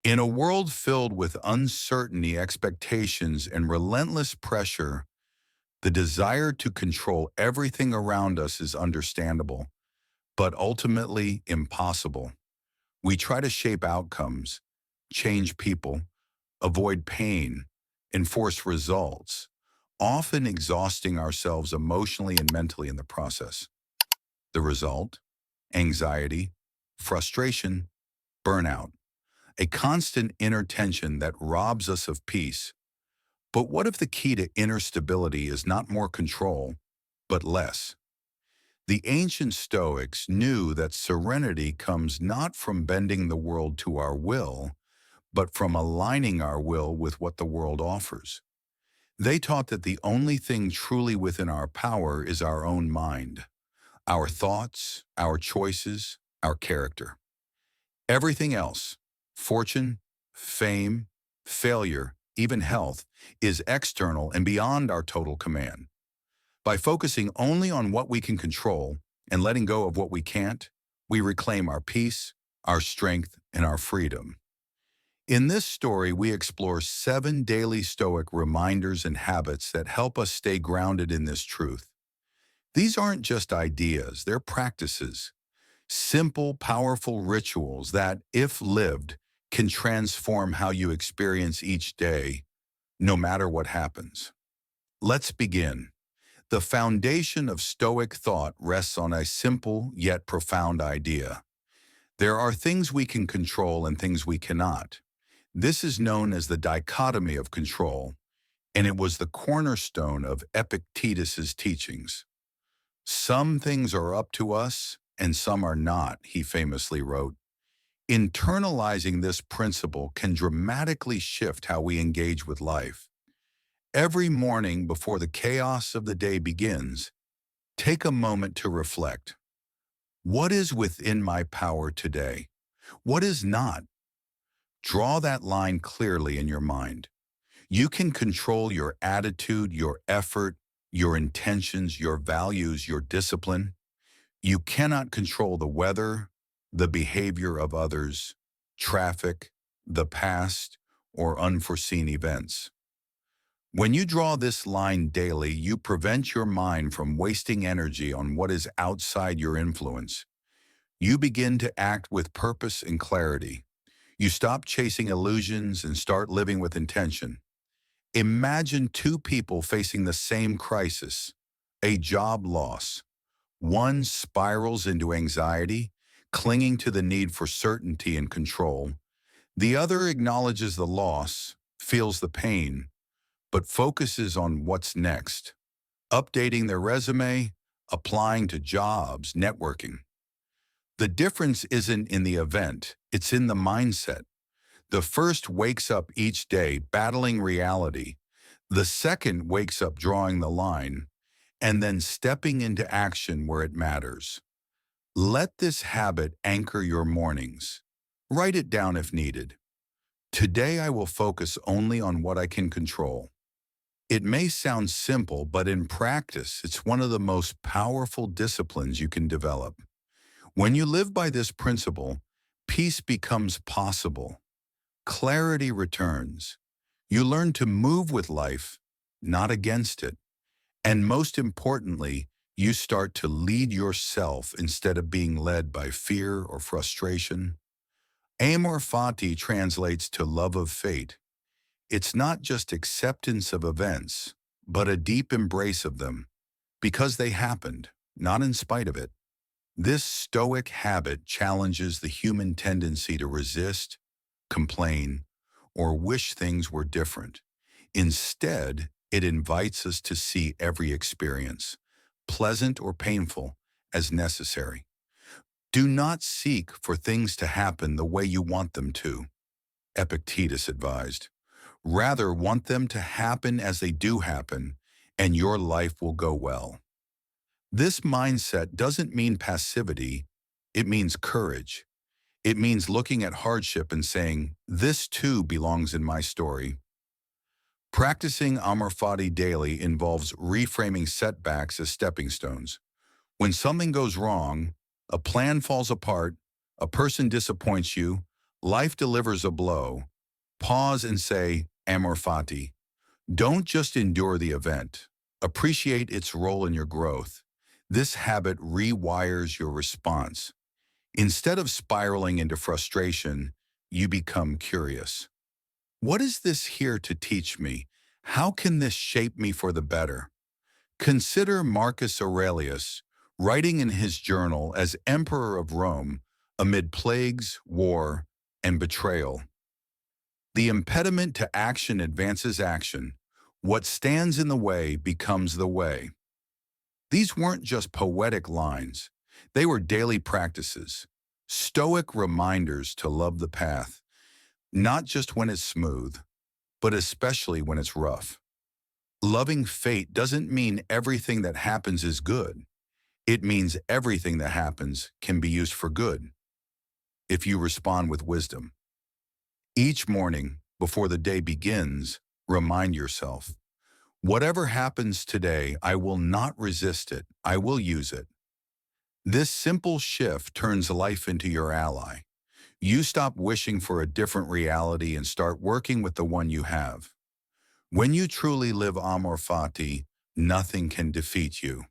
In a world filled with uncertainty, expectations, and relentless pressure, the desire to control everything around us is understandable, but ultimately impossible. We try to shape outcomes, change people, avoid pain, enforce results, often exhausting ourselves emotionally and mentally in the process. The result? Anxiety, frustration, burnout, a constant inner tension that robs us of peace. But what if the key to inner stability is not more control, but less? The ancient Stoics knew that serenity comes not from bending the world to our will, but from aligning our will with what the world offers. They taught that the only thing truly within our power is our own mind, our thoughts, our choices, our character. Everything else, fortune, fame, failure, even health, is external and beyond our total command. By focusing only on what we can control and letting go of what we can't, we reclaim our peace, our strength, and our freedom. In this story, we explore 7 daily Stoic reminders and habits that help us stay grounded in this truth. These aren't just ideas, they're practices, simple, powerful rituals that, if lived, can transform how you experience each day, no matter what happens. Let's begin. The foundation of Stoic thought rests on a simple yet profound idea. There are things we can control and things we cannot. This is known as the dichotomy of control, and it was the cornerstone of Epictetus's teachings. Some things are up to us, and some are not, he famously wrote. Internalizing this principle can dramatically shift how we engage with life. Every morning before the chaos of the day begins, take a moment to reflect. What is within my power today? What is not? Draw that line clearly in your mind. You can control your attitude, your effort, your intentions, your values, your discipline. You cannot control the weather, the behavior of others, traffic, the past, or unforeseen events. When you draw this line daily, you prevent your mind from wasting energy on what is outside your influence. You begin to act with purpose and clarity. You stop chasing illusions and start living with intention. Imagine 2 people facing the same crisis, a job loss. One spirals into anxiety, clinging to the need for certainty and control. The other acknowledges the loss, feels the pain, but focuses on what's next, updating their resume, applying to jobs, networking. The difference isn't in the event, it's in the mindset. The first wakes up each day battling reality. The second wakes up drawing the line, and then stepping into action where it matters. Let this habit anchor your mornings. Write it down if needed. Today I will focus only on what I can control. It may sound simple, but in practice, it's one of the most powerful disciplines you can develop. When you live by this principle, peace becomes possible. Clarity returns. You learn to move with life, not against it. And most importantly, you start to lead yourself instead of being led by fear or frustration. Amor Fati translates to love of fate. It's not just acceptance of events, but a deep embrace of them, because they happened, not in spite of it. This Stoic habit challenges the human tendency to resist, complain, or wish things were different. Instead, it invites us to see every experience, pleasant or painful, as necessary. Do not seek for things to happen the way you want them to, Epictetus advised. Rather, want them to happen as they do happen, and your life will go well. This mindset doesn't mean passivity, it means courage. It means looking at hardship and saying, this too belongs in my story. Practicing Amor Fati daily involves reframing setbacks as stepping stones. When something goes wrong, a plan falls apart, a person disappoints you, Life delivers a blow. Pause and say, Amor Fati. Don't just endure the event. Appreciate its role in your growth. This habit rewires your response. Instead of spiraling into frustration, you become curious. What is this here to teach me? How can this shape me for the better? Consider Marcus Aurelius, writing in his journal as Emperor of Rome amid plagues, war, and betrayal. The impediment to action advances action. What stands in the way becomes the way. These weren't just poetic lines. They were daily practices, stoic reminders to love the path, not just when it's smooth, but especially when it's rough. Loving fate doesn't mean everything that happens is good. It means everything that happens can be used for good if you respond with wisdom. Each morning, before the day begins, remind yourself, whatever happens today, I will not resist it. I will use it. This simple shift turns life into your ally. You stop wishing for a different reality and start working with the one you have. When you truly live Amor Fati, nothing can defeat you,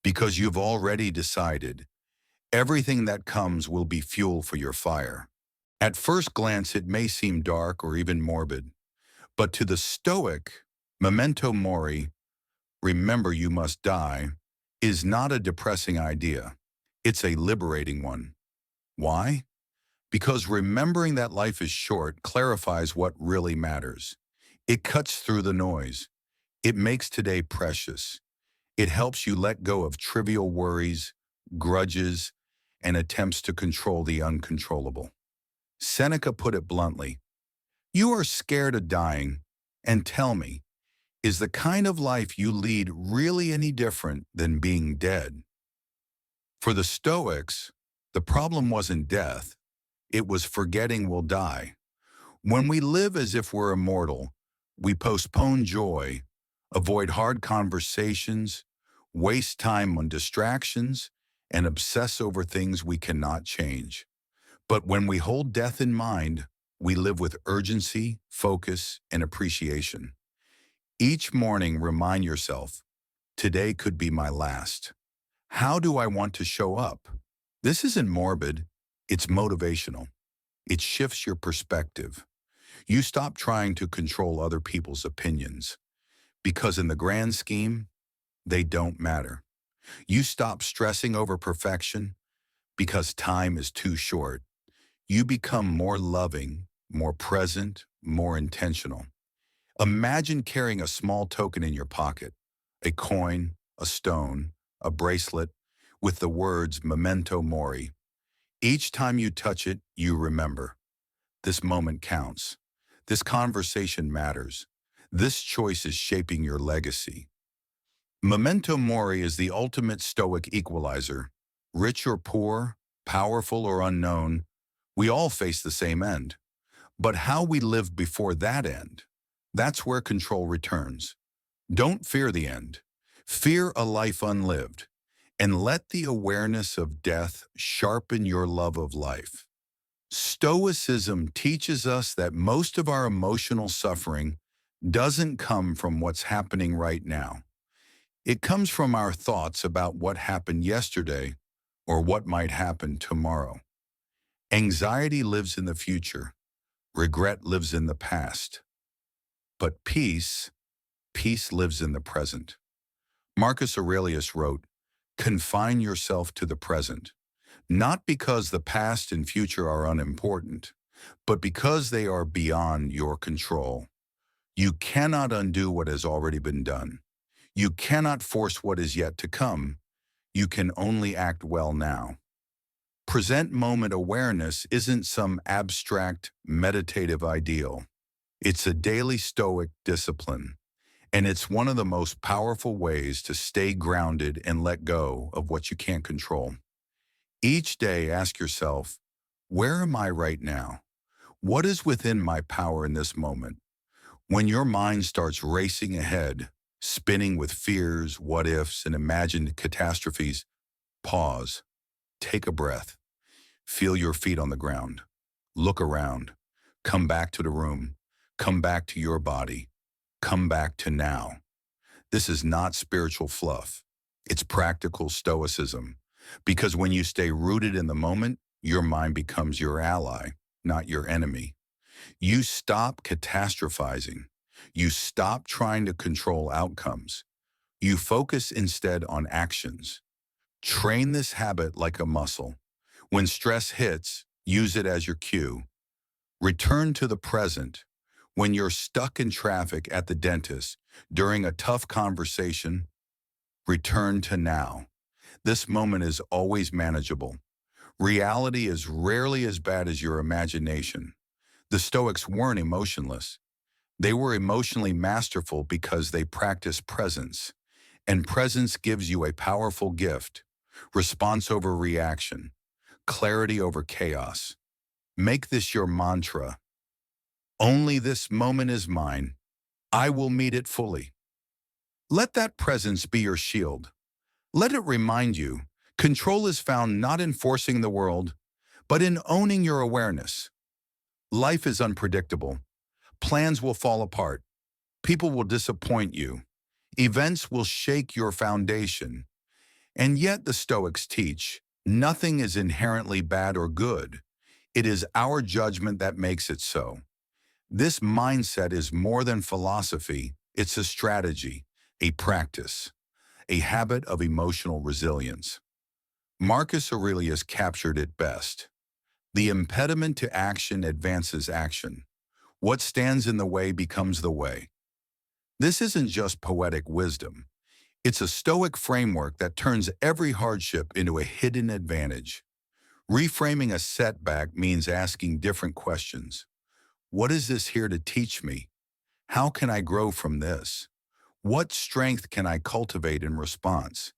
because you've already decided everything that comes will be fuel for your fire. At first glance, it may seem dark or even morbid, but to the Stoic, Memento Mori, remember you must die, is not a depressing idea. It's a liberating one. Why? Because remembering that life is short clarifies what really matters. It cuts through the noise. It makes today precious. It helps you let go of trivial worries, grudges, and attempts to control the uncontrollable. Seneca put it bluntly, you are scared of dying, and tell me, is the kind of life you lead really any different than being dead? For the Stoics, the problem wasn't death, it was forgetting we'll die. When we live as if we're immortal, we postpone joy, avoid hard conversations, waste time on distractions, and obsess over things we cannot change. But when we hold death in mind, we live with urgency, focus, and appreciation. Each morning, remind yourself, today could be my last. How do I want to show up? This isn't morbid, it's motivational. It shifts your perspective. You stop trying to control other people's opinions, because in the grand scheme, they don't matter. You stop stressing over perfection, because time is too short. You become more loving, more present, more intentional. Imagine carrying a small token in your pocket, a coin, a stone, a bracelet, with the words Memento Mori. Each time you touch it, you remember. This moment counts. This conversation matters. This choice is shaping your legacy. Memento Mori is the ultimate Stoic equalizer. Rich or poor, powerful or unknown, we all face the same end. But how we live before that end, that's where control returns. Don't fear the end. Fear a life unlived. And let the awareness of death sharpen your love of life. Stoicism teaches us that most of our emotional suffering doesn't come from what's happening right now. It comes from our thoughts about what happened yesterday or what might happen tomorrow. Anxiety lives in the future. Regret lives in the past. But peace lives in the present. Marcus Aurelius wrote, confine yourself to the present, not because the past and future are unimportant, but because they are beyond your control. You cannot undo what has already been done. You cannot force what is yet to come. You can only act well now. Present moment awareness isn't some abstract, meditative ideal. It's a daily Stoic discipline, and it's one of the most powerful ways to stay grounded and let go of what you can't control. Each day, ask yourself, where am I right now? What is within my power in this moment? When your mind starts racing ahead, spinning with fears, what-ifs, and imagined catastrophes, pause, take a breath, feel your feet on the ground. Look around. Come back to the room. Come back to your body. Come back to now. This is not spiritual fluff. It's practical stoicism. Because when you stay rooted in the moment, your mind becomes your ally, not your enemy. You stop catastrophizing. You stop trying to control outcomes. You focus instead on actions. Train this habit like a muscle. When stress hits, use it as your cue. Return to the present. When you're stuck in traffic at the dentist, during a tough conversation, return to now. This moment is always manageable. Reality is rarely as bad as your imagination. The Stoics weren't emotionless. They were emotionally masterful because they practiced presence. And presence gives you a powerful gift: response over reaction, clarity over chaos. Make this your mantra. Only this moment is mine. I will meet it fully. Let that presence be your shield. Let it remind you, control is found not in forcing the world, but in owning your awareness. Life is unpredictable. Plans will fall apart. People will disappoint you. Events will shake your foundation. And yet the Stoics teach, nothing is inherently bad or good. It is our judgment that makes it so. This mindset is more than philosophy. It's a strategy, a practice, a habit of emotional resilience. Marcus Aurelius captured it best. The impediment to action advances action. What stands in the way becomes the way. This isn't just poetic wisdom. It's a Stoic framework that turns every hardship into a hidden advantage. Reframing a setback means asking different questions. What is this here to teach me? How can I grow from this? What strength can I cultivate in response?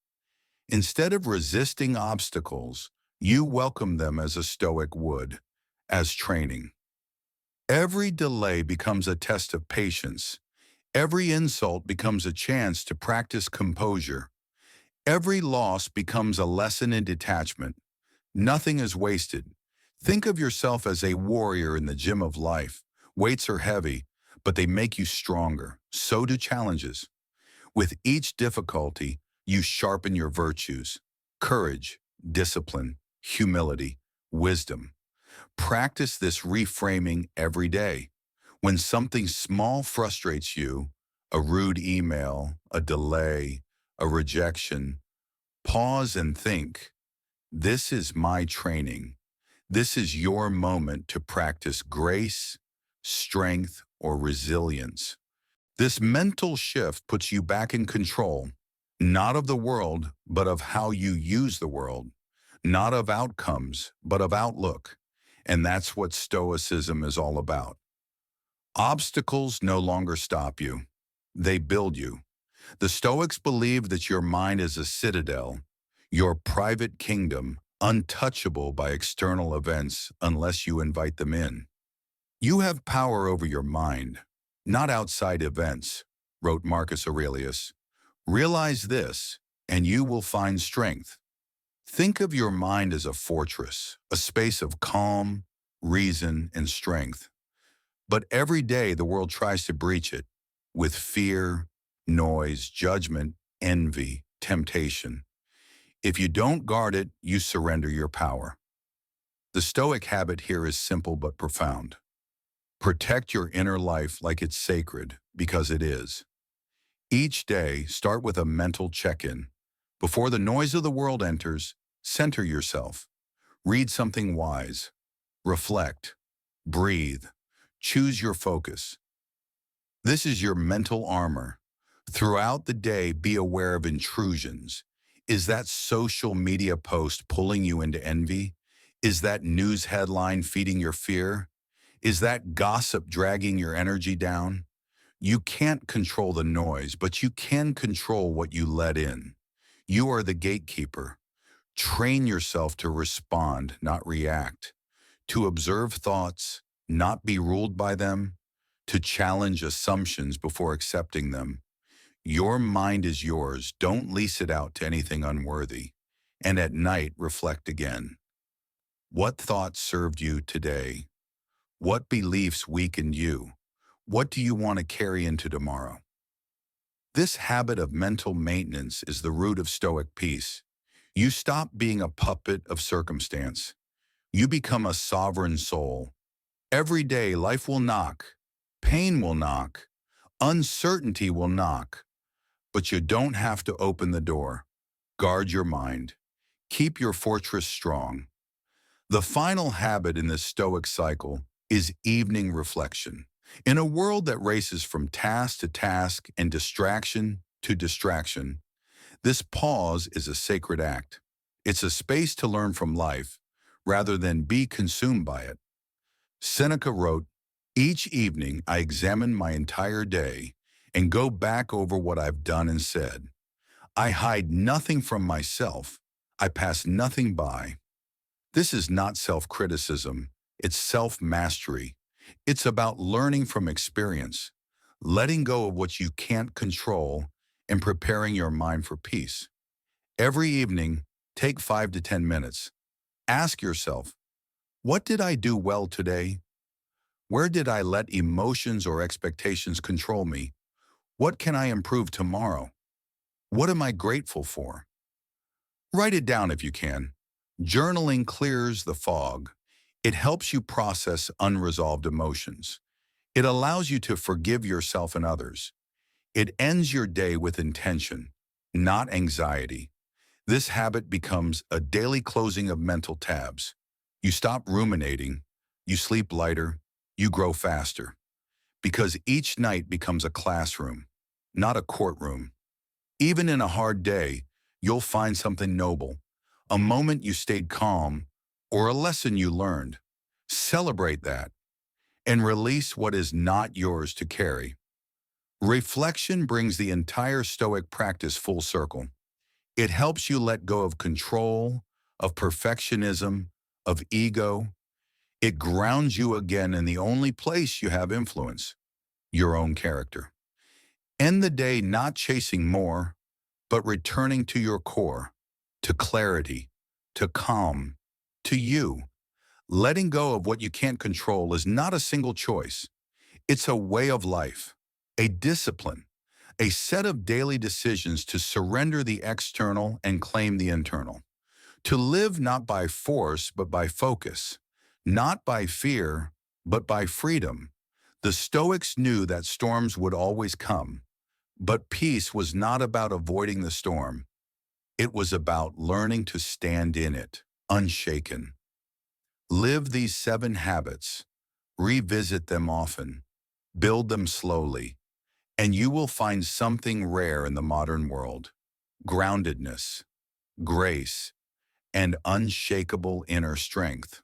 Instead of resisting obstacles, you welcome them as a Stoic would, as training. Every delay becomes a test of patience. Every insult becomes a chance to practice composure. Every loss becomes a lesson in detachment. Nothing is wasted. Think of yourself as a warrior in the gym of life. Weights are heavy, but they make you stronger. So do challenges. With each difficulty, you sharpen your virtues: courage, discipline, humility, wisdom. Practice this reframing every day. When something small frustrates you, a rude email, a delay, a rejection, pause and think, this is my training. This is your moment to practice grace, strength, or resilience. This mental shift puts you back in control, not of the world, but of how you use the world, not of outcomes, but of outlook. And that's what Stoicism is all about. Obstacles no longer stop you. They build you. The Stoics believe that your mind is a citadel, your private kingdom, untouchable by external events unless you invite them in. You have power over your mind, not outside events, wrote Marcus Aurelius. Realize this, and you will find strength. Think of your mind as a fortress, a space of calm, reason, and strength. But every day the world tries to breach it with fear, noise, judgment, envy, temptation. If you don't guard it, you surrender your power. The Stoic habit here is simple but profound. Protect your inner life like it's sacred, because it is. Each day, start with a mental check-in. Before the noise of the world enters, center yourself. Read something wise. Reflect. Breathe. Choose your focus. This is your mental armor. Throughout the day, be aware of intrusions. Is that social media post pulling you into envy? Is that news headline feeding your fear? Is that gossip dragging your energy down? You can't control the noise, but you can control what you let in. You are the gatekeeper. Train yourself to respond, not react. To observe thoughts, not be ruled by them. To challenge assumptions before accepting them. Your mind is yours. Don't lease it out to anything unworthy. And at night, reflect again. What thoughts served you today? What beliefs weakened you? What do you want to carry into tomorrow? This habit of mental maintenance is the root of Stoic peace. You stop being a puppet of circumstance. You become a sovereign soul. Every day, life will knock. Pain will knock. Uncertainty will knock. But you don't have to open the door. Guard your mind. Keep your fortress strong. The final habit in this Stoic cycle is evening reflection. In a world that races from task to task and distraction to distraction, this pause is a sacred act. It's a space to learn from life rather than be consumed by it. Seneca wrote, "Each evening I examine my entire day and go back over what I've done and said. I hide nothing from myself. I pass nothing by." This is not self-criticism, it's self-mastery. It's about learning from experience, letting go of what you can't control, and preparing your mind for peace. Every evening, take 5 to 10 minutes. Ask yourself, what did I do well today? Where did I let emotions or expectations control me? What can I improve tomorrow? What am I grateful for? Write it down if you can. Journaling clears the fog. It helps you process unresolved emotions. It allows you to forgive yourself and others. It ends your day with intention, not anxiety. This habit becomes a daily closing of mental tabs. You stop ruminating, you sleep lighter, you grow faster. Because each night becomes a classroom, not a courtroom. Even in a hard day, you'll find something noble, a moment you stayed calm, or a lesson you learned. Celebrate that and release what is not yours to carry. Reflection brings the entire Stoic practice full circle. It helps you let go of control, of perfectionism, of ego. It grounds you again in the only place you have influence, your own character. End the day not chasing more, but returning to your core, to clarity, to calm, to you. Letting go of what you can't control is not a single choice. It's a way of life, a discipline, a set of daily decisions to surrender the external and claim the internal. To live not by force, but by focus, not by fear, but by freedom. The Stoics knew that storms would always come, but peace was not about avoiding the storm. It was about learning to stand in it, unshaken. Live these 7 habits, revisit them often, build them slowly, and you will find something rare in the modern world: groundedness, grace, and unshakable inner strength.